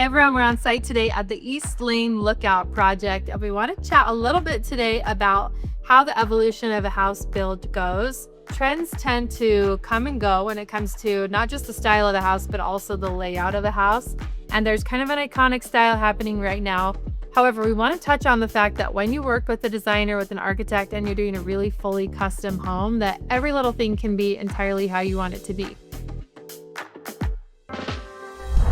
Everyone, we're on site today at the East Lane Lookout project, and we want to chat a little bit today about how the evolution of a house build goes. Trends tend to come and go when it comes to not just the style of the house, but also the layout of the house. And there's kind of an iconic style happening right now. However, we want to touch on the fact that when you work with a designer, with an architect, and you're doing a really fully custom home, that every little thing can be entirely how you want it to be.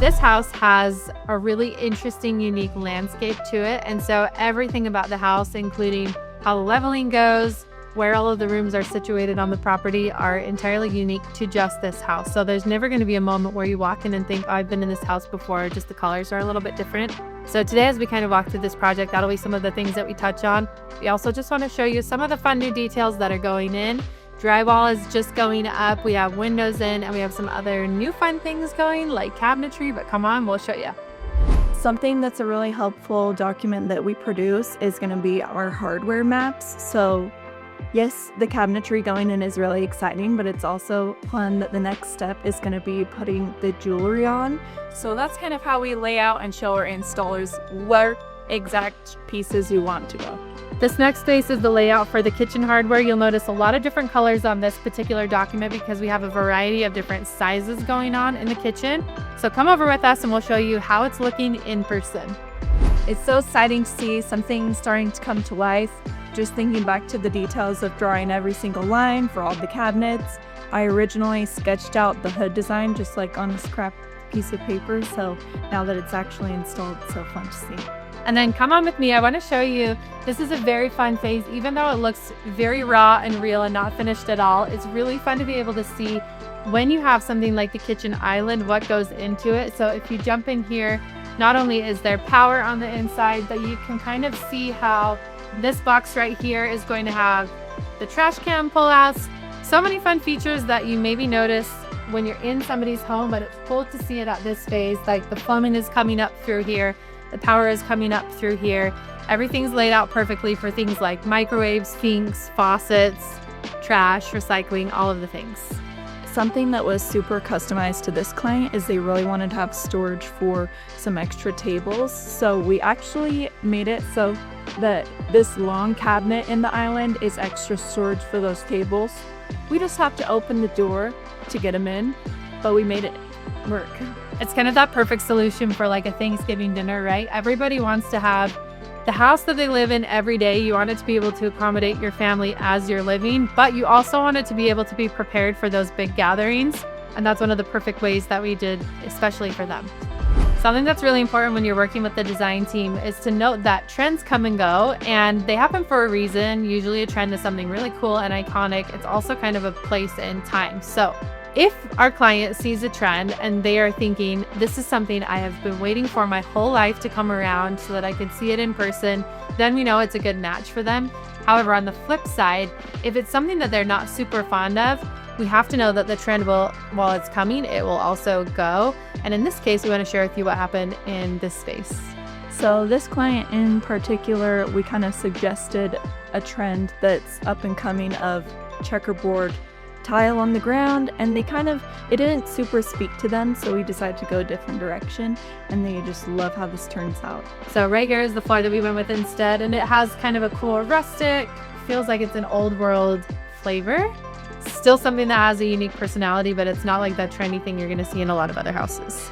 This house has a really interesting, unique landscape to it. And so everything about the house, including how the leveling goes, where all of the rooms are situated on the property, are entirely unique to just this house. So there's never going to be a moment where you walk in and think, oh, I've been in this house before, just the colors are a little bit different. So today, as we kind of walk through this project, that'll be some of the things that we touch on. We also just want to show you some of the fun new details that are going in. Drywall is just going up, we have windows in, and we have some other new fun things going like cabinetry, but come on, we'll show you. Something that's a really helpful document that we produce is going to be our hardware maps. So yes, the cabinetry going in is really exciting, but it's also fun that the next step is going to be putting the jewelry on. So that's kind of how we lay out and show our installers where exact pieces you want to go. This next space is the layout for the kitchen hardware. You'll notice a lot of different colors on this particular document because we have a variety of different sizes going on in the kitchen. So come over with us and we'll show you how it's looking in person. It's so exciting to see something starting to come to life. Just thinking back to the details of drawing every single line for all the cabinets. I originally sketched out the hood design just like on a scrap piece of paper. So now that it's actually installed, it's so fun to see. And then come on with me, I want to show you, this is a very fun phase. Even though it looks very raw and real and not finished at all, it's really fun to be able to see when you have something like the kitchen island, what goes into it. So if you jump in here, not only is there power on the inside, but you can kind of see how this box right here is going to have the trash can pullouts. So many fun features that you maybe notice when you're in somebody's home, but it's cool to see it at this phase. Like the plumbing is coming up through here. The power is coming up through here. Everything's laid out perfectly for things like microwaves, sinks, faucets, trash, recycling, all of the things. Something that was super customized to this client is they really wanted to have storage for some extra tables. So we actually made it so that this long cabinet in the island is extra storage for those tables. We just have to open the door to get them in, but we made it work. It's kind of that perfect solution for like a Thanksgiving dinner, right? Everybody wants to have the house that they live in every day. You want it to be able to accommodate your family as you're living, but you also want it to be able to be prepared for those big gatherings. And that's one of the perfect ways that we did, especially for them. Something that's really important when you're working with the design team is to note that trends come and go, and they happen for a reason. Usually a trend is something really cool and iconic. It's also kind of a place and time. So if our client sees a trend and they are thinking, this is something I have been waiting for my whole life to come around so that I can see it in person, then we know it's a good match for them. However, on the flip side, if it's something that they're not super fond of, we have to know that the trend will, while it's coming, it will also go. And in this case, we want to share with you what happened in this space. So this client in particular, we kind of suggested a trend that's up and coming of checkerboard tile on the ground, and it didn't super speak to them, so we decided to go a different direction, and they just love how this turns out. So right here is the floor that we went with instead, and it has kind of a cool rustic, feels like it's an old world flavor. Still something that has a unique personality, but it's not like that trendy thing you're going to see in a lot of other houses.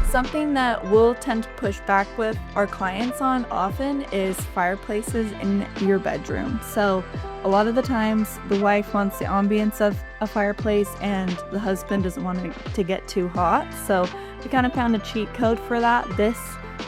Something that we'll tend to push back with our clients on often is fireplaces in your bedroom. So a lot of the times the wife wants the ambience of a fireplace and the husband doesn't want it to get too hot. So we kind of found a cheat code for that. This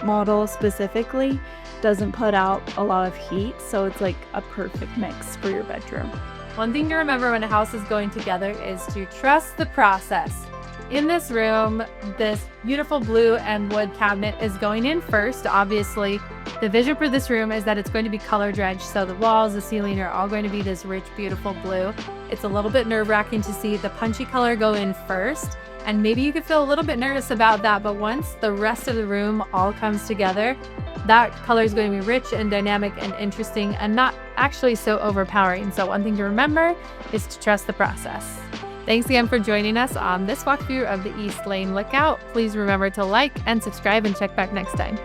model specifically doesn't put out a lot of heat, so it's like a perfect mix for your bedroom. One thing to remember when a house is going together is to trust the process. In this room, this beautiful blue and wood cabinet is going in first. Obviously, the vision for this room is that it's going to be color drenched, so the walls, the ceiling are all going to be this rich, beautiful blue. It's a little bit nerve-wracking to see the punchy color go in first, and maybe you could feel a little bit nervous about that, but once the rest of the room all comes together, that color is going to be rich and dynamic and interesting and not actually so overpowering. So one thing to remember is to trust the process. Thanks again for joining us on this walkthrough of the East Lane Lookout. Please remember to like and subscribe and check back next time.